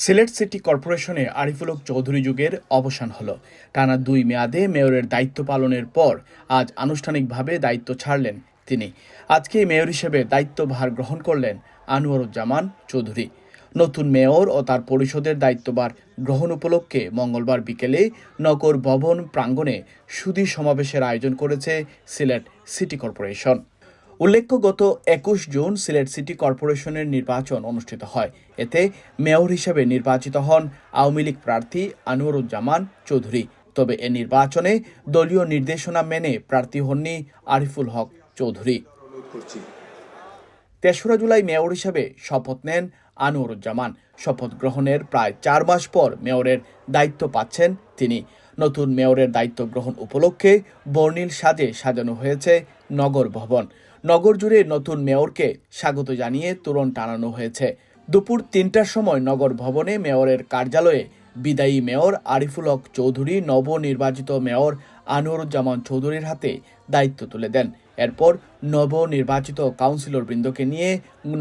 Sylhet city কর্পোরেশনে Ariful Haque Chowdhury যুগের অবসান হলো। টানা ২ মেয়াদে মেয়রের দায়িত্ব পালনের পর আজ আনুষ্ঠানিকভাবে দায়িত্ব ছাড়লেন তিনি। আজকে মেয়র হিসেবে দায়িত্বভার গ্রহণ করলেন আনোয়ারুজ্জামান চৌধুরী। নতুন মেয়র ও তার পরিষদের দায়িত্বভার গ্রহণ উপলক্ষে মঙ্গলবার বিকেলে নগর ভবন প্রাঙ্গণে সুধী সমাবেশের আয়োজন করেছে সিলেট সিটি কর্পোরেশন। উল্লেখ্য, গত ২১ জুন সিলেট সিটি কর্পোরেশনের নির্বাচন অনুষ্ঠিত হয়। এতে মেয়র হিসেবে নির্বাচিত হন আওয়ামী লীগ প্রার্থী আনোয়ারুজ্জামান চৌধুরী। তবে এ নির্বাচনে দলীয় নির্দেশনা মেনে প্রার্থী হননি আরিফুল হক চৌধুরী। ৩রা জুলাই মেয়র হিসেবে শপথ নেন আনোয়ারুজ্জামান। শপথ গ্রহণের প্রায় ৪ মাস পর মেয়রের দায়িত্ব পাচ্ছেন তিনি। নতুন মেয়রের দায়িত্ব গ্রহণ উপলক্ষে বর্ণিল সাজে সাজানো হয়েছে নগর ভবন। নগর জুড়ে নতুন মেয়রকে স্বাগত জানিয়ে তোরণ টানানো হয়েছে। দুপুর ৩টার সময় নগর ভবনে মেয়রের কার্যালয়ে বিদায়ী মেয়র আরিফুল হক চৌধুরী নবনির্বাচিত মেয়র আনোয়ারুজ্জামান চৌধুরীর হাতে দায়িত্ব তুলে দেন। এরপর নবনির্বাচিত কাউন্সিলরবৃন্দকে নিয়ে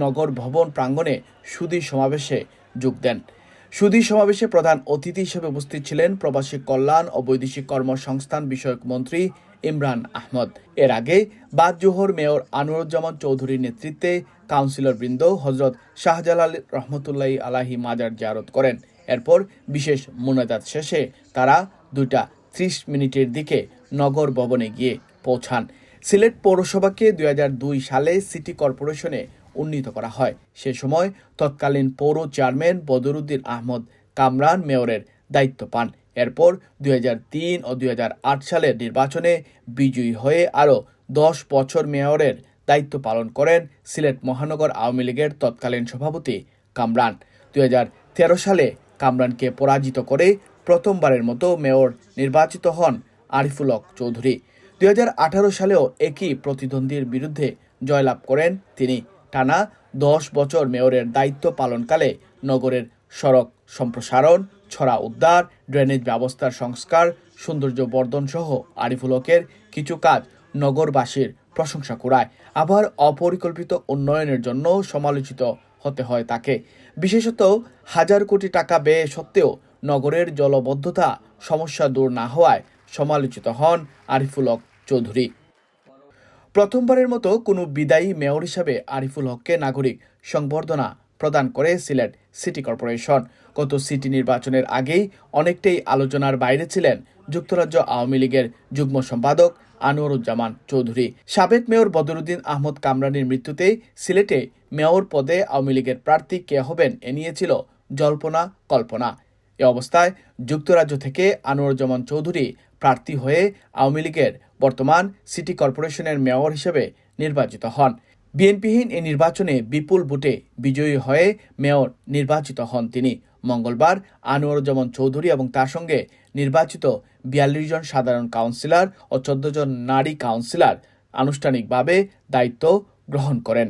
নগর ভবন প্রাঙ্গণে সুধী সমাবেশে যোগ দেন। সুধী সমাবেশে প্রধান অতিথি হিসেবে উপস্থিত ছিলেন প্রবাসী কল্যাণ ও বৈদেশিক কর্মসংস্থান বিষয়ক মন্ত্রী ইমরান আহমদ। এর আগে বাদ জোহর মেয়র আনোয়ারুজ্জামান চৌধুরীর নেতৃত্বে কাউন্সিলরবৃন্দ হজরত শাহজালাল রহমতুল্লাহি আলাহি মাজার জিয়ারত করেন। এরপর বিশেষ মোনাজাত শেষে তারা ২:৩০ দিকে নগর ভবনে গিয়ে পৌঁছান। সিলেট পৌরসভাকে ২০০২ সালে সিটি কর্পোরেশনে উন্নীত করা হয়। সে সময় তৎকালীন পৌর চেয়ারম্যান বদরুদ্দিন আহমদ কামরান মেয়রের দায়িত্ব পান। এরপর ২০০৩ ও ২০০৮ সালের নির্বাচনে বিজয়ী হয়ে আরও ১০ বছর মেয়রের দায়িত্ব পালন করেন সিলেট মহানগর আওয়ামী লীগের তৎকালীন সভাপতি কামরান। ২০১৩ সালে কামরানকে পরাজিত করে প্রথমবারের মতো মেয়র নির্বাচিত হন আরিফুল হক চৌধুরী। ২০১৮ সালেও একই প্রতিদ্বন্দ্বীর বিরুদ্ধে জয়লাভ করেন তিনি। টানা ১০ বছর মেয়রের দায়িত্ব পালনকালে নগরের সড়ক সম্প্রসারণ, ছড়া উদ্ধার, ড্রেনেজ ব্যবস্থার সংস্কার, সৌন্দর্য বর্ধন সহ আরিফুল হকের কিছু কাজ নগরবাসীর প্রশংসা কুড়ায়। আবার অপরিকল্পিত উন্নয়নের জন্য সমালোচিত হতে হয় তাকে। বিশেষত হাজার কোটি টাকা ব্যয় সত্ত্বেও নগরের জলবদ্ধতা সমস্যা দূর না হওয়ায় সমালোচিত হন আরিফুল হক চৌধুরী। প্রথমবারের মতো কোনো বিদায়ী মেয়র হিসাবে আরিফুল হককে নাগরিক সংবর্ধনা প্রদান করে সিলেট সিটি কর্পোরেশন। গত সিটি নির্বাচনের আগেই অনেকটাই আলোচনার বাইরে ছিলেন যুক্তরাজ্য আওয়ামী লীগের যুগ্ম সম্পাদক আনোয়ারুজ্জামান চৌধুরী। সাবেক মেয়র বদরুদ্দিন আহমদ কামরানের মৃত্যুতে সিলেটে মেয়র পদে আওয়ামী লীগের প্রার্থী কে হবেন এ নিয়ে ছিল জল্পনা কল্পনা। এ অবস্থায় যুক্তরাজ্য থেকে আনোয়ারুজ্জামান চৌধুরী প্রার্থী হয়ে আওয়ামী লীগের বর্তমান সিটি কর্পোরেশনের মেয়র হিসেবে নির্বাচিত হন। বিএনপিহীন এই নির্বাচনে বিপুল ভোটে বিজয়ী হয়ে মেয়র নির্বাচিত হন তিনি। মঙ্গলবার আনোয়ারুজ্জামান চৌধুরী এবং তার সঙ্গে নির্বাচিত ৪২ জন সাধারণ কাউন্সিলর ও ১৪ জন নারী কাউন্সিলর আনুষ্ঠানিকভাবে দায়িত্ব গ্রহণ করেন।